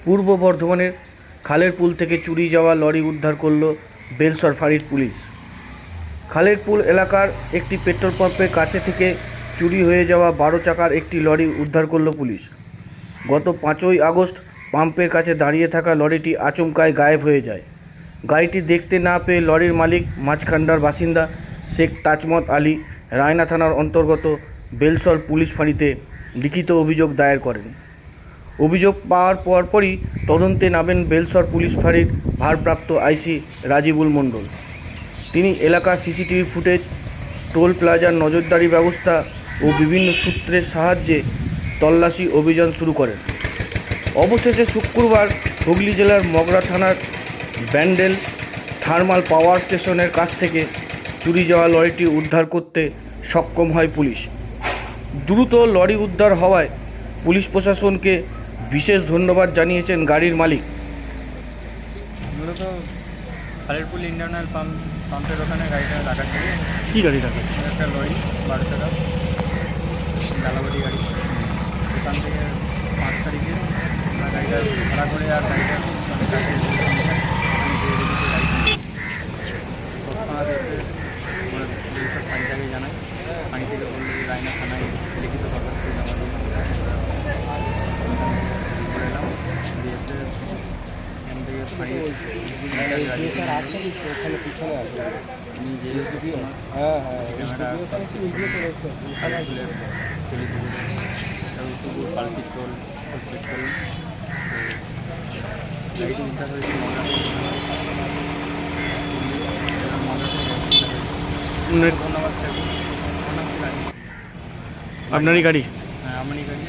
পূর্ব বর্ধমানের খালের পুল থেকে চুরি যাওয়া লরি উদ্ধার করল বেলসর ফাঁড়ির পুলিশ। খালের পুল এলাকার একটি পেট্রোল পাম্পের কাছে থেকে চুরি হয়ে যাওয়া 12 চাকার একটি লরি উদ্ধার করল পুলিশ। গত 5ই আগস্ট পাম্পের কাছে দাঁড়িয়ে থাকা লরিটি আচমকায় গায়েব হয়ে যায়। গাড়িটি দেখতে না পেয়ে লরির মালিক মাঝখান্ডার বাসিন্দা শেখ তাজমত আলী রায়না থানার অন্তর্গত বেলসর পুলিশ ফাঁড়িতে লিখিত অভিযোগ দায়ের করেন। অভিযোগ পাওয়ার পরপরই তদন্তে নামেন বেলসর পুলিশ ফাঁড়ির ভারপ্রাপ্ত আইসি রাজিবুল মণ্ডল। তিনি এলাকার সিসিটিভি ফুটেজ, টোল প্লাজার নজরদারি ব্যবস্থা ও বিভিন্ন সূত্রের সাহায্যে তল্লাশি অভিযান শুরু করেন। অবশেষে শুক্রবার হুগলি জেলার মগরা থানার ব্যান্ডেল থার্মাল পাওয়ার স্টেশনের কাছ থেকে চুরি যাওয়া লরিটি উদ্ধার করতে সক্ষম হয় পুলিশ। দ্রুত লরি উদ্ধার হওয়ায় পুলিশ প্রশাসনকে বিশেষ ধন্যবাদ জানিয়েছেন গাড়ির মালিক। মূলত খালের পুল ইন্টারনাল পাম্পের ওখানে গাড়িটা রাখা ছিল। কী গাড়ি রাখা? একটা লরি 12 চাকা ডালাবাড়ি গাড়ি। ওখান থেকে 5 তারিখে আমরা গাড়িটা ভাড়া করে আর গাড়িটা মানে কাছে তৎক্ষণাৎ এসে আমরা এইসব পানিটাকে জানাই। পানি থেকে বলল যে রায়না থানায় লিখিত দরখাস্ত জমা দিই করে এলাম। দিয়ে এসে এখান থেকে পানি আমি যে ক্যামেরা সুপুর পাল পিস্তল পিস্তল গাড়িটি উদ্ধার হয়েছে আপনারই গাড়ি? হ্যাঁ আমারই গাড়ি।